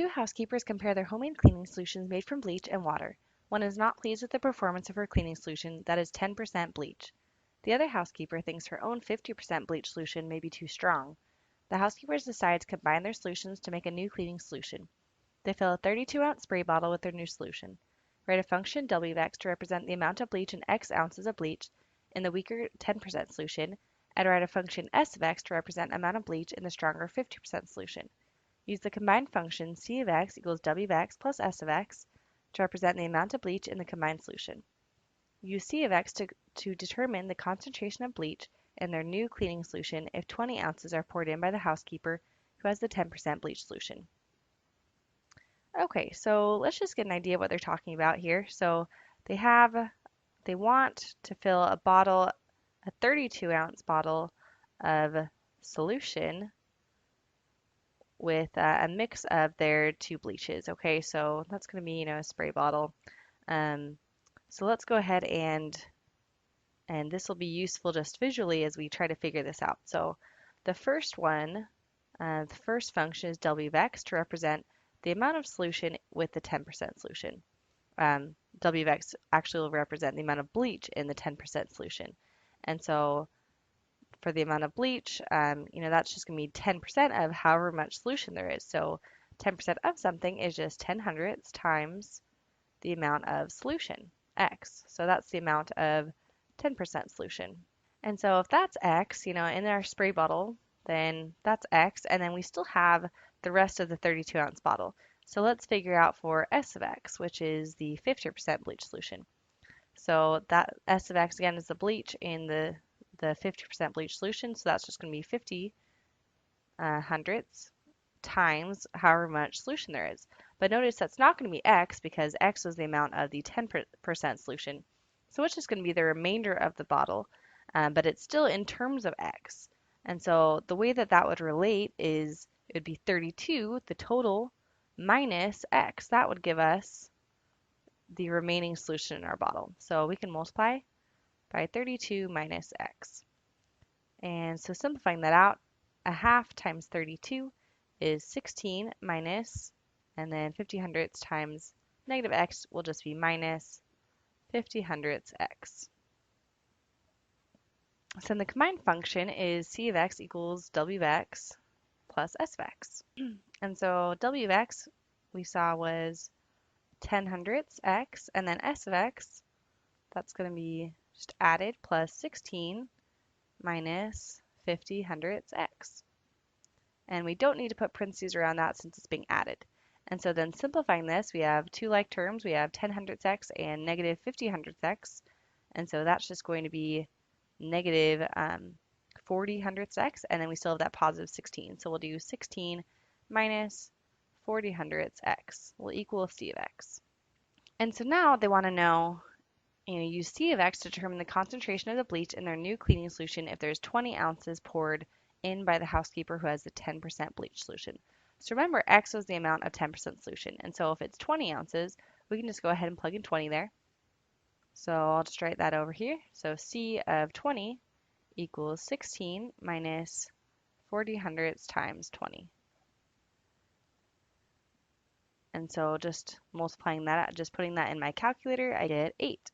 Two housekeepers compare their homemade cleaning solutions made from bleach and water. One is not pleased with the performance of her cleaning solution that is 10% bleach. The other housekeeper thinks her own 50% bleach solution may be too strong. The housekeepers decide to combine their solutions to make a new cleaning solution. They fill a 32-ounce spray bottle with their new solution. Write a function w of x to represent the amount of bleach in x ounces of bleach in the weaker 10% solution, and write a function s of x to represent amount of bleach in the stronger 50% solution. Use the combined function c of x equals w of x plus s of x to represent the amount of bleach in the combined solution. Use c of x to determine the concentration of bleach in their new cleaning solution if 20 ounces are poured in by the housekeeper who has the 10% bleach solution. Okay, so let's just get an idea of what they're talking about here. So they want to fill a 32-ounce bottle of solution with a mix of their two bleaches. Okay, so that's going to be, a spray bottle. So let's go ahead and this will be useful just visually as we try to figure this out. So the first one, the first function is w of x to represent the amount of solution with the 10% solution. W of x actually will represent the amount of bleach in the 10% solution. And so for the amount of bleach, that's just going to be 10% of however much solution there is. So 10% of something is just 10 hundredths times the amount of solution, x. So that's the amount of 10% solution. And so if that's x, in our spray bottle, then that's x, and then we still have the rest of the 32-ounce bottle. So let's figure out for s of x, which is the 50% bleach solution. So that s of x, again, is the bleach in the 50% bleach solution, so that's just going to be 50 hundredths times however much solution there is. But notice that's not going to be x because x was the amount of the 10% solution. So it's just going to be the remainder of the bottle, but it's still in terms of x. And so the way that would relate is it would be 32, the total, minus x. That would give us the remaining solution in our bottle. So we can multiply by 32 minus x. And so simplifying that out, a half times 32 is 16 minus, and then 50 hundredths times negative x will just be minus 50 hundredths x. So the combined function is c of x equals w of x plus s of x. And so w of x we saw was 10 hundredths x, and then s of x, that's going to be just added plus 16 minus 50 hundredths x. And we don't need to put parentheses around that since it's being added. And so then simplifying this, we have two like terms. We have 10 hundredths x and negative 50 hundredths x. And so that's just going to be negative 40 hundredths x, and then we still have that positive 16. So we'll do 16 minus 40 hundredths x will equal c of x. And so now they want to know, use c of x to determine the concentration of the bleach in their new cleaning solution if there's 20 ounces poured in by the housekeeper who has the 10% bleach solution. So remember, x was the amount of 10% solution. And so if it's 20 ounces, we can just go ahead and plug in 20 there. So I'll just write that over here. So c of 20 equals 16 minus 40 hundredths times 20. And so just multiplying that out, just putting that in my calculator, I get 8.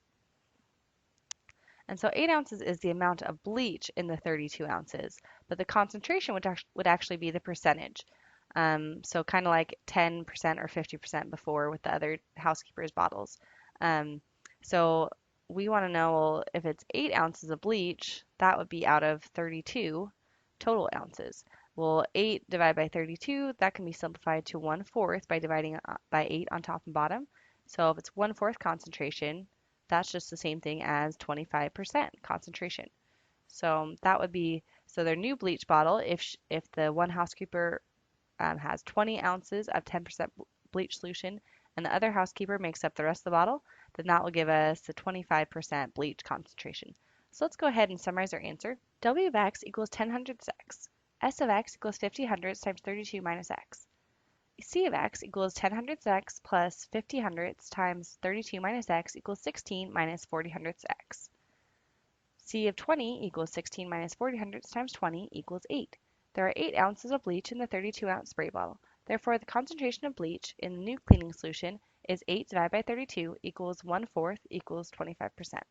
And so 8 ounces is the amount of bleach in the 32 ounces, but the concentration would actually be the percentage. So kind of like 10% or 50% before with the other housekeeper's bottles. So we want to know, well, if it's 8 ounces of bleach, that would be out of 32 total ounces. Well, 8 divided by 32, that can be simplified to 1/4 by dividing by 8 on top and bottom. So if it's 1/4 concentration, that's just the same thing as 25% concentration. So that would be, so their new bleach bottle, if the one housekeeper has 20 ounces of 10% bleach solution and the other housekeeper makes up the rest of the bottle, then that will give us the 25% bleach concentration. So let's go ahead and summarize our answer. W of x equals 10 hundredths x. S of x equals 50 hundredths times 32 minus x. C of x equals 10 hundredths x plus 50 hundredths times 32 minus x equals 16 minus 40 hundredths x. C of 20 equals 16 minus 40 hundredths times 20 equals 8. There are 8 ounces of bleach in the 32-ounce spray bottle. Therefore, the concentration of bleach in the new cleaning solution is 8 divided by 32 equals 1/4 equals 25%.